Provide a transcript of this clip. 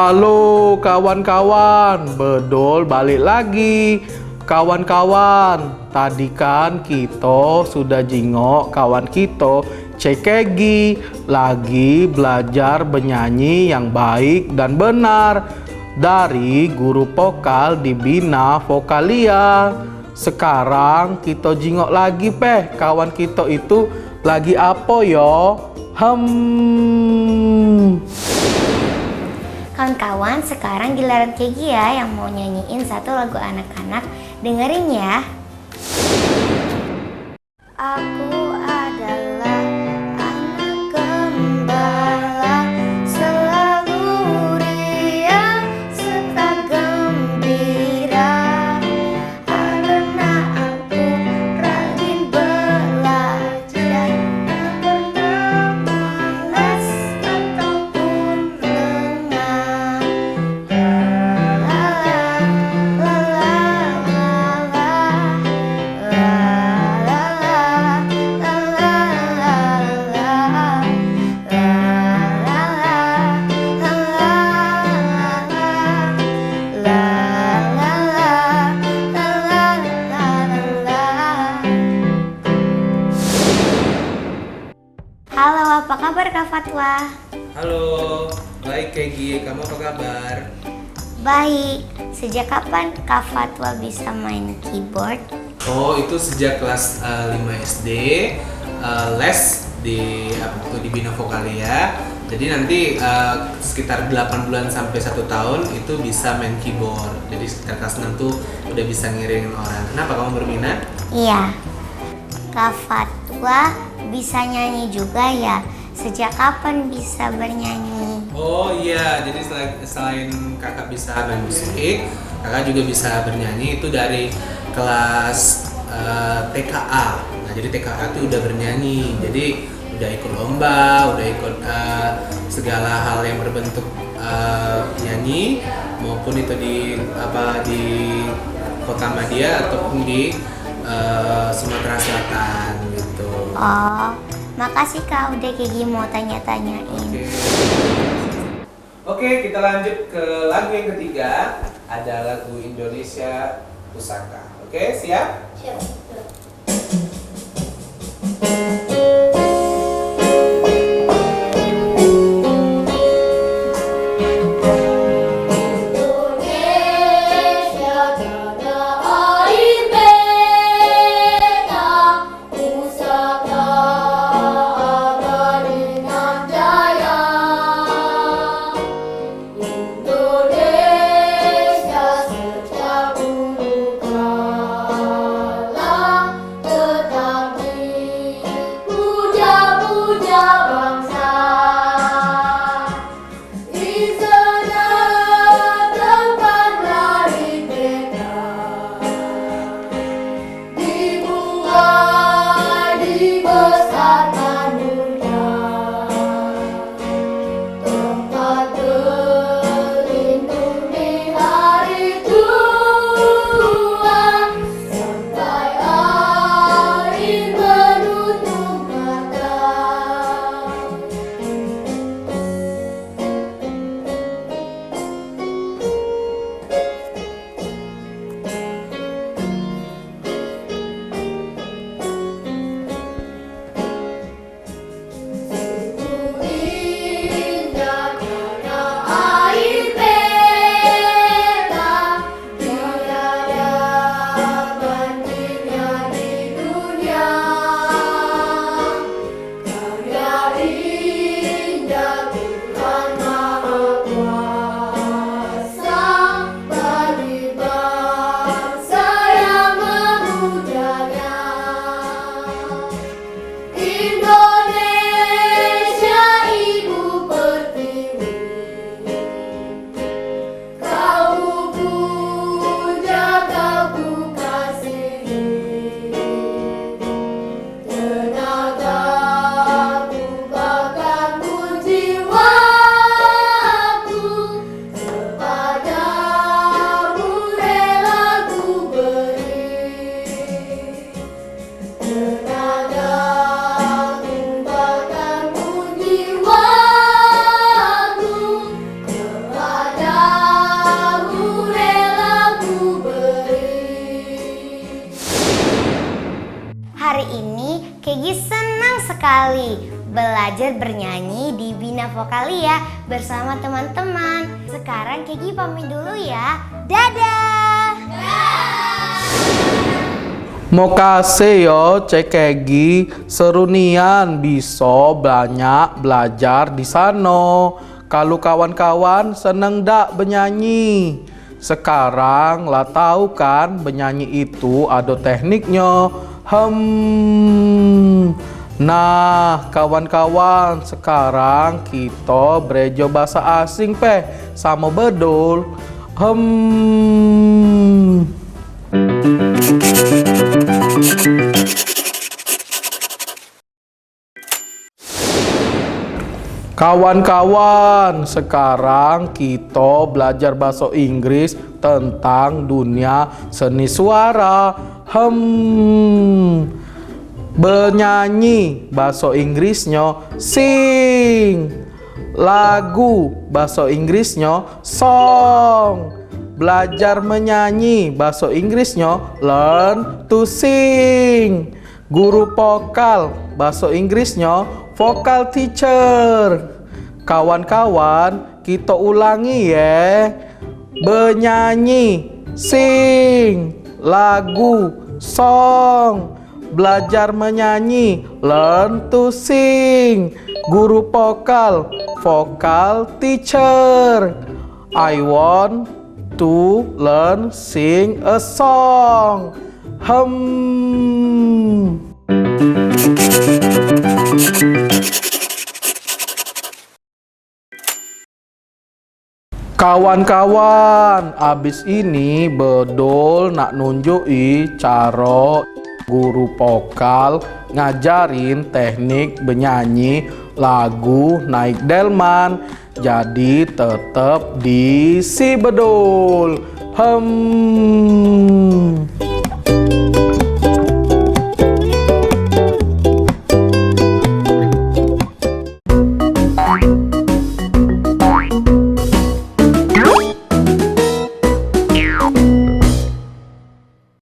Halo kawan-kawan, bedol balik lagi. Kawan-kawan, tadi kan kita sudah jingok kawan kita Cekegi lagi belajar bernyanyi yang baik dan benar dari guru vokal di Bina Vokalia. Sekarang kita jingok lagi kawan kita itu lagi apa yo? Kawan-kawan, sekarang giliran Kegi ya yang mau nyanyiin satu lagu anak-anak. Dengerin ya. Aku adalah anak gembala, selalu riang serta gembira, karena aku rajin belajar, tak pernah malas ataupun lengah. Halo, apa kabar Kak Fatwa? Halo, baik Kegi, kamu apa kabar? Baik. Sejak kapan Kak Fatwa bisa main keyboard? Oh, itu sejak kelas 5 SD, les di Bina Vokalia. Jadi nanti sekitar 8 bulan sampai 1 tahun itu bisa main keyboard. Jadi sekitar kelas 6 tuh udah bisa ngiringin orang. Kenapa kamu berminat? Iya. Kak Fatwa bisa nyanyi juga ya? Sejak kapan bisa bernyanyi? Oh iya, jadi selain kakak bisa main musik, kakak juga bisa bernyanyi itu dari kelas TKA. Nah, jadi TKA itu udah bernyanyi, jadi udah ikut lomba, udah ikut segala hal yang berbentuk nyanyi, maupun itu di Kota Madia ataupun di Sumatera Selatan gitu. Oh, makasih Kak udah Kegi mau tanya-tanyain. Oke, kita lanjut ke lagu yang ketiga. Ada lagu Indonesia Pusaka. Oke, siap? Siap. La Hari ini Kegi senang sekali belajar bernyanyi di Bina Vokalia bersama teman-teman. Sekarang Kegi pamit dulu ya. Dadah! Makasih yo Cek Kegi, seru nian bisa banyak belajar di sana. Kalau kawan-kawan seneng dak bernyanyi? Sekarang lah tahu kan bernyanyi itu ada tekniknya. Nah kawan-kawan, sekarang kita belajar bahasa asing sama bedul. Kawan-kawan, sekarang kita belajar bahasa Inggris tentang dunia seni suara. Bernyanyi bahasa Inggrisnya sing. Lagu bahasa Inggrisnya song. Belajar menyanyi bahasa Inggrisnya learn to sing. Guru vokal bahasa Inggrisnya vocal teacher. Kawan-kawan, kita ulangi ya. Bernyanyi sing. Lagu song. Belajar menyanyi learn to sing. Guru vokal vocal teacher. I want to learn sing a song. Kawan-kawan, abis ini bedol nak nunjuki cara guru vokal ngajarin teknik bernyanyi lagu naik delman. Jadi tetap di si bedol.